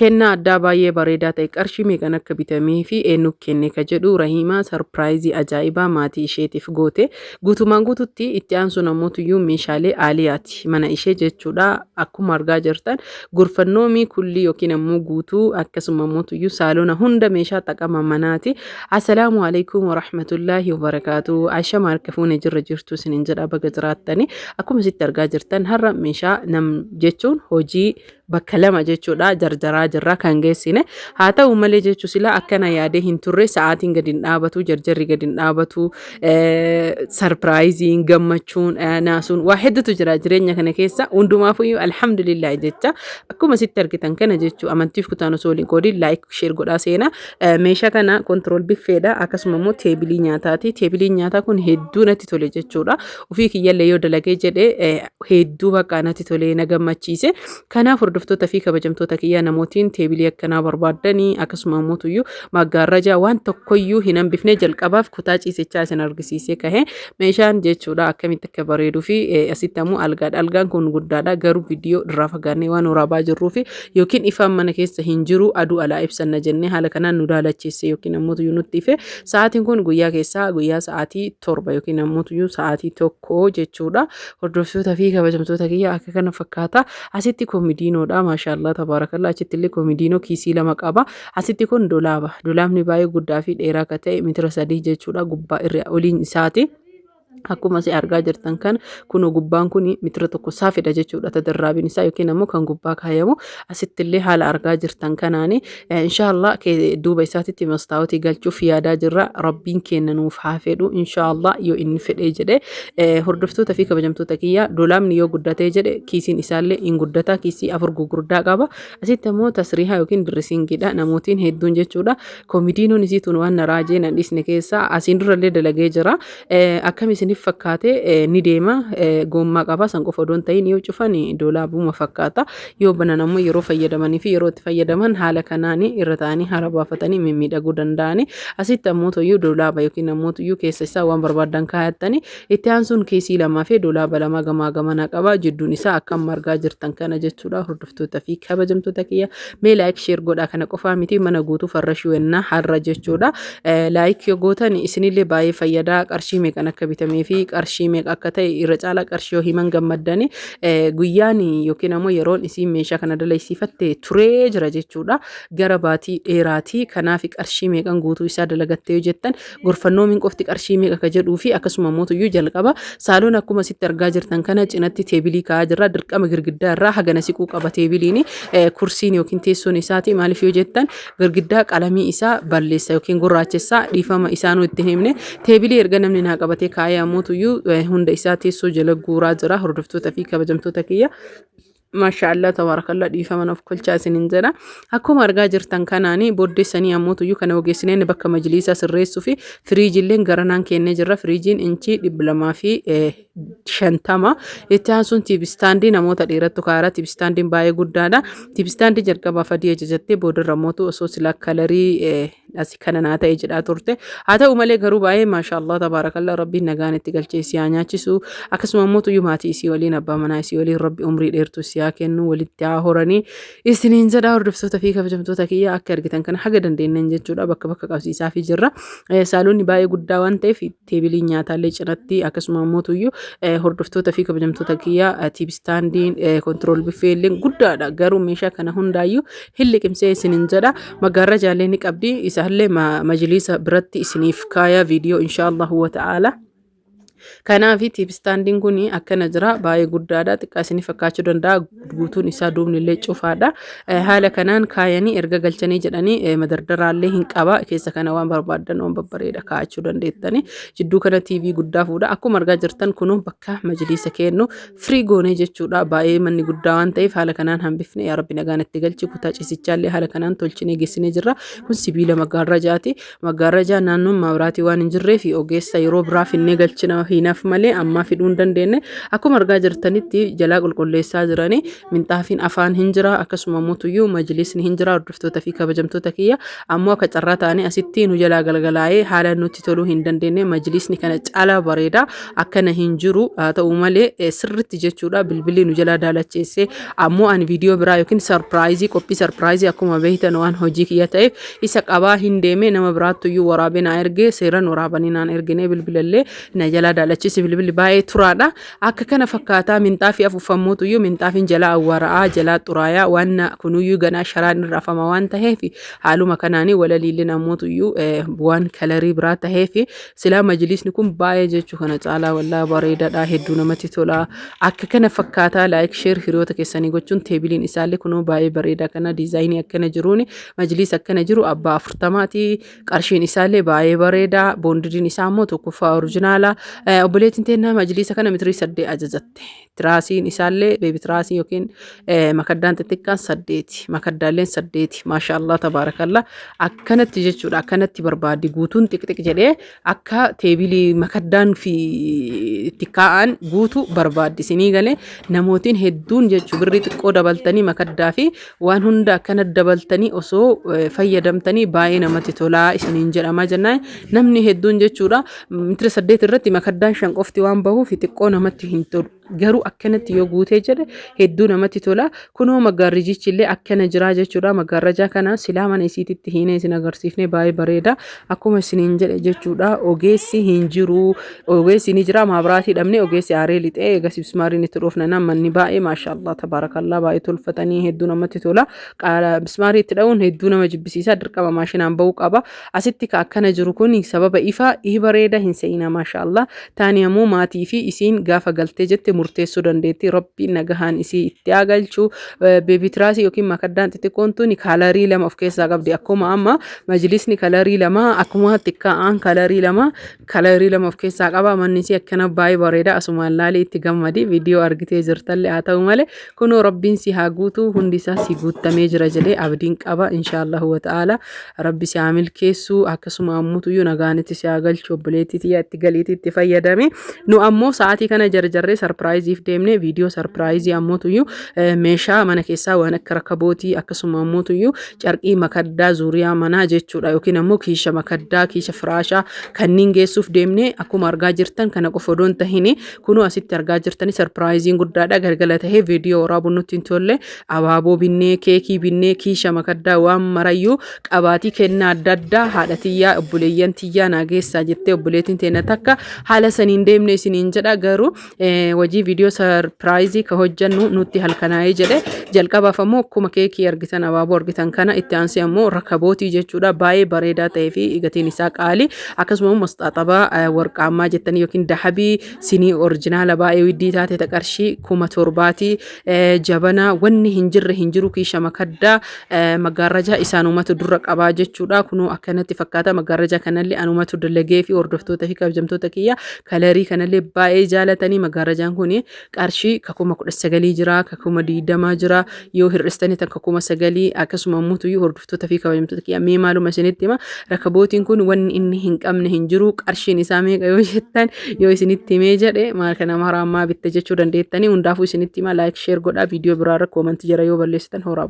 kenna addaa baay'ee bareedaa ta'e qarshii meeqan akka bitamee fi eenyu kenne ka jedhu Rahimaa sarpiraayizii ajaa'ibaa maatii isheetiif goote. Guutumaan guututti itti aansuun ammoo meeshaalee aaliyaati mana ishee jechuudha. Akkuma argaa jirtan gurfannoomi kulli yookiin ammoo guutuu akkasuma ammoo saalona hunda meeshaa xaqama manaati. Assalaamu alaikum wa rahmatullahi wa barakatuh. Aisha marka fuune jirra jirtu sinin jedha baga jiraattani. Akkuma sitti argaa jirtan har'a meeshaa nam jechuun hojii bakka lama jechuudha jarjaraa jirra kan geessine. Haa ta'u malee jechuu sila akkana yaadee hin turre sa'aatiin gadi hin dhaabatu jarjarri gadi hin dhaabatu sarpiraayiziin gammachuun naasuun waa hedduutu jira jireenya kana keessa hundumaafuyyuu alhamdulillah jecha akkuma sitti argitan kana jechuu amantiif kutaan osoo waliin qoodin laayik sheer godhaa seena. Meeshaa kana kontirool biffeedha akkasuma immoo teebilii nyaataati. Teebiliin nyaataa kun hedduu natti tole jechuudha. Ofii kiyyallee yoo dalagee jedhee hedduu bakka natti tole na gammachiise. Kanaaf hordoftoota fi kabajamtoota kiyyaa namootiin teebilii akkanaa barbaadanii akkasuma ammoo maggaarrajaa waan tokkoyyuu hin hambifne jalqabaaf kutaa ciisichaa isin argisiisee kahe meeshaan jechuudha akkamitti akka bareeduu fi asitti ammoo algaadha. Algaan kun guddaadha garuu viidiyoo irraa fagaannee waan waraabaa jirruu fi yookiin ifaan mana keessa hin jiru aduu alaa ibsanna jennee haala kanaan nu daalacheesse yookiin ammoo nutti ife. Sa'aatiin kun guyyaa keessaa guyyaa sa'aatii 7 yookiin ammoo sa'aatii 1 jechuudha. Hordoftoota fi kabajamtoota kiyyaa akka kana fakkaata. Asitti komidiinoodha maashaallah tabaarakallah. Achitti illee komidiinoo kiisii lama qaba. Asitti kun dolaaba. Dolaabni baay'ee guddaa fi dheeraa akka ta'e meetira 3 jechuudha gubbaa irra oliin isaati. Akkuma si argaa jirtan kan kun gubbaan kun meetira tokko saafidha jechuudha tadarraabin isaa yookiin ammoo kan gubbaa kaayamu asitti illee haala argaa jirtan kanaani inshallah duuba isaatitti mastaawoti galchuuf yaadaa jirra rabbiin kenna nuuf haa fedhu inshallah yoo inni fedhee jedhe. Hordoftoota fi kabajamtoota kiyyaa dolaabni yoo guddatee jedhe kiisiin isaallee in guddata kiisii 4 gurguddaa qaba. Asitti ammoo tasriihaa yookiin dirisiingidha namootiin hedduun jechuudha. Komidiinoon isiituun waan raajee nan dhisne keessa asiin durallee dalagee jira. Akkamisin fakkaate ni deema gommaa qaba san qofa doon ta'in yoo cufan dolaabuma fakkaata yoo banan ammoo yeroo fayyadamanii fi yeroo itti fayyadaman haala kanaan irra ta'anii haara baafatanii mimmiidhaguu danda'ani. Asitti ammoo toyyuu dolaaba yookiin ammoo toyyuu keessa isaa waan barbaadan kaayattanii itti aansuun kiisii lamaa fi dolaaba lama gamaa gamanaa qaba jidduun isaa akkam argaa jirtan kana jechuudha. Hordoftoota fi kabajamtoota kiyya mee laayik sheer godhaa kana qofaa miti mana guutuu farrashuu ennaa har'a jechuudha. Laayik yoo gootan isinillee baay'ee fayyadaa qarshii meeqan akka bitamee fi qarshii meeqa akka ta'e irra caala qarshii yoo himan gammaddani guyyaan yookiin ammoo yeroon isiin meeshaa kana dalaysiifatte turee jira jechuudha gara baatii dheeraati. Kanaaf qarshii meeqan guutuu isaa dalagattee yoo jettan gorfannoo min qofti qarshii meeqa ka jedhuu fi akkasuma mootuyyuu jalqaba saaloon akkuma sitti argaa jirtan kana cinatti teebilii kaa'aa jirra dirqama girgiddaa irraa hagana siquu qaba teebiliin kursiin yookiin teessoon isaati maaliif yoo jettan girgiddaa qalamii isaa balleessa yookiin gurraachessa dhiifama isaanuu itti himne teebilii erga namni naa qabatee kaa'ee mootuyyuu hunda isaa teessoo jala guuraa jira. Hordoftoota fi kabajamtoota kiyya maashaallah tabaarakallah dhiifama of kolchaa isinin jedha. Akkuma argaa jirtan kanaani booddeessanii ammoo kana ogeessineen bakka majlisaa sirreessuu fi firiijilleen garanaan kennee jirra. Firiijiin inchii 250 itti aansuun tiibistaandii namoota dheerattu kaara tiibistaandiin baay'ee guddaadha. Tiibistaandii jalqabaaf adii ajajattee boodarra mootu osoo silaa kalarii asi kana naa ta'e jedhaa turte. Haa ta'u malee garuu baay'ee maashaallah tabaarakallah rabbiin nagaan itti galchee isii haa nyaachisu. Akkasuma ammoo maatii isii waliin abbaa manaa isii waliin rabbi umrii dheertu yaa kennu walitti haa horanii isiniin jedha. Hordoftoota fi kabajamtoota kiyya akka argitan kana haga dandeenyan jechuudha bakka bakka qabsiisaa fi jirra. Saaloonni baay'ee guddaa waan ta'eef teebiliin nyaataallee cinatti akkasuma ammoo hordoftoota fi kabajamtoota kiyya tiibistaandiin kontirool biffeelleen guddaadha garuu meeshaa kana hundaayyuu hin liqimsee isiniin jedha. Maggaarrajaallee ni qabdi isaallee majlisa biratti isiniif kaaya viidiyoo inshaallah wa ta'ala. Kanaaf tiibistaandiin kun akkana jira baay'ee guddaadha xiqqaa isinii fakkaachuu danda'a guutuun isaa duubni illee cufaadha. Haala kanaan kaayanii erga galchanii jedhanii madardaraallee hin qaba keessa kana waan barbaadan waan babbareeda kaa'achuu dandeettani. Jidduu kana TV guddaa fuudha akkuma argaa jirtan kun bakka majlisa kennu firii goonee jechuudha. Baay'ee manni guddaa waan ta'eef haala kanaan hambifne yaa rabbi nagaan itti galchi kutaa ciisichaallee haala kanaan tolchinee geessinee jirra. Kun sibiila maggaarrajaati. Maggaarrajaa naannoon maabiraatii waan hin jirreef ogeessa yeroo biraa finnee galchina hinaaf malee amma fiduu hin dandeenye akkuma argaa jirtanitti jalaa qulqulleessaa jirani minxaafiin afaan hin jira akkasuma mootuyyuu majlisni hin jira hordoftoota fi kabajamtoota kiyya ammoo akka carraa taane asitti nu jalaa galgalaa'ee haala nutti toluu hin dandeenye majlisni kana caalaa bareeda akkana hin jiru ta'u malee sirritti jechuudha bilbilli nu jalaa daalacheesse ammoo an viidiyoo biraa yookiin sarpiraayizii qophii sarpiraayizii akkuma beektan waan hojii kiyya ta'eef isa qabaa hin deeme nama biraattuyyuu waraabee na erge seeran waraabanii naan ergine bilbilallee na jalaa daalacheesse bilbilli baay'ee turaadha akka kana fakkaataa minxaafii afuufamuutuyyuu minxaafiin jalaa awwaara'aa jalaa xuraayaa waan kunuyyuu ganaa sharaan irra afama waan ta'eef haaluma kanaanii walaliillee namootuyyuu waan kalarii biraa ta'eef silaa majlisni kun baay'ee jechuu kana caalaa wallaa bareedaadha hedduu namatti tola akka kana fakkaataa laayik sheer hiriyoota keessanii gochuun teebiliin isaallee kunoo baay'ee bareeda kana diizaayinii akkana jiruun majlis akkana jiru abbaa 40ti qarshiin isaallee baay'ee bareeda boondidiin isaa immoo tokkoffaa orijinaala obboleettiin teennaa majlisa kana mitirii 8 ajajatte tiraasiin isaallee beebi tiraasii yookiin makaddaan xixiqqaan 8 makaddaalleen 8 maashaallah tabaarakallaa akkanatti jechuudha akkanatti barbaaddi guutuun xixiq jedhee akka teebilii makaddaan fi tikkaa'an guutu barbaaddi sinii galee namootiin hedduun jechuu birrii xiqqoo dabaltanii makaddaa fi waan hunda akkana dabaltanii osoo fayyadamtanii baay'ee namatti tolaa isiniin jedhama jennaan namni hedduun jechuudha mitira 8 irratti makaddaan 5 qofti waan bahuuf xiqqoo namatti hin tolu garuu akkanatti yoo guutee jedhe hedduu namatti tola kunoo maggaarrijichi illee akkana jira jechuudha maggaarrajaa kana silaa mana isiititti hiine isin agarsiifne baay'ee bareeda akkuma isiniin jedhe jechuudha ogeessi hin jiru ogeessi ni jira maabiraatii dhabne ogeessi aaree lixee egas bismaariin itti dhoofna manni baay'ee maashaallah tabaarakallaa baay'ee tolfatanii hedduu namatti tola qaala bismaarii itti dha'uun hedduu nama jibbisiisa dirqama maashinaan bahuu qaba asitti ka akkana jiru kun sababa ifa bareeda hin se'ina maashaallah taani ammoo maatii fi isiin gaafa galtee jette murteessuu dandeetti rabbiin nagahaan isii itti agalchu beebi tiraasii yookiin makaddaan xixiqqoon tuni kalarii lama of keessaa qabdi akkuma amma majlisni kalarii lama akkuma tikkaa'aan kalarii lama of keessaa qaba manni isii akkana baay'ee bareeda asumaan laalee itti gammadi viidiyoo argitee jirtalle haa ta'u malee kunoo rabbiin si haa guutu hundi isaa si guuttamee jira jedhee abdiin qaba inshaallah wa ta'ala rabbi si haa milkeessu akkasuma ammutuyyuu nagaanitti si haa galchu obboleettii itti galiitti itti fayyadame nu ammoo sa'aatii kana jarjarree sarpiraayiziif deemne viidiyoo sarpiraayizii ammotuyyuu meeshaa mana keessaa waan akka rakabootii akkasuma ammotuyyuu carqii makaddaa zuuriyaa manaa jechuudha yookiin ammoo kiisha makaddaa kiisha firaashaa kanniin geessuuf deemne akkuma argaa jirtan kana qofa odoon tahini kunoo asitti argaa jirtani sarpiraayiziin guddaadha galgala tahee viidiyoo waraabuun nutti hin tolle abaaboo binnee keekii binnee kiisha makaddaa waan marayyuu qabaatii kennaa adda addaa haadha tiyyaa obboleeyyan tiyyaa naageessaa jettee obboleettiin teena takka haala saniin deemne isiniin jedha garuu wajii viidiyoo sarpiraayizii ka hojjannu nutti halkanaa'ee jedhe jalqabaaf ammoo akkuma keekii argitan abaaboo argitan kana itti aansee ammoo rakabootii jechuudha baay'ee bareedaa ta'ee fi gatiin isaa qaalii akkasuma masxaaxabaa warqaammaa jettanii yookiin dahabii sinii orijinaala baay'ee widdii taate ta qarshii 1700 jabana wanni hin jirre hin jiru kiisha makaddaa maggaarrajaa isaanumatu dura qabaa jechuudha kunoo akkanatti fakkaata maggaarrajaa kanallee anumatu dalagee fi hordoftoota fi kabajamtoota kiyya kalarii kanallee baay'ee jaalatanii maggaarrajaan kun qarshii 19 jira 20 jira yoo hir'istanii tan 9 akkasuma ammutuyyuu hordoftoota fi kabajamtoota kiyya mee maaluma isinitti hima rakabootiin kun wanni inni hin qabne hin jiru qarshiin isaa meeqa yoo jettan yoo isinitti himee jedhe maal kana maraamaa bitte jechuu dandeettanii hundaafuu isinitti hima laayik sheer godhaa viidiyoo biraarra koomantii jira yoo balleessitan horaa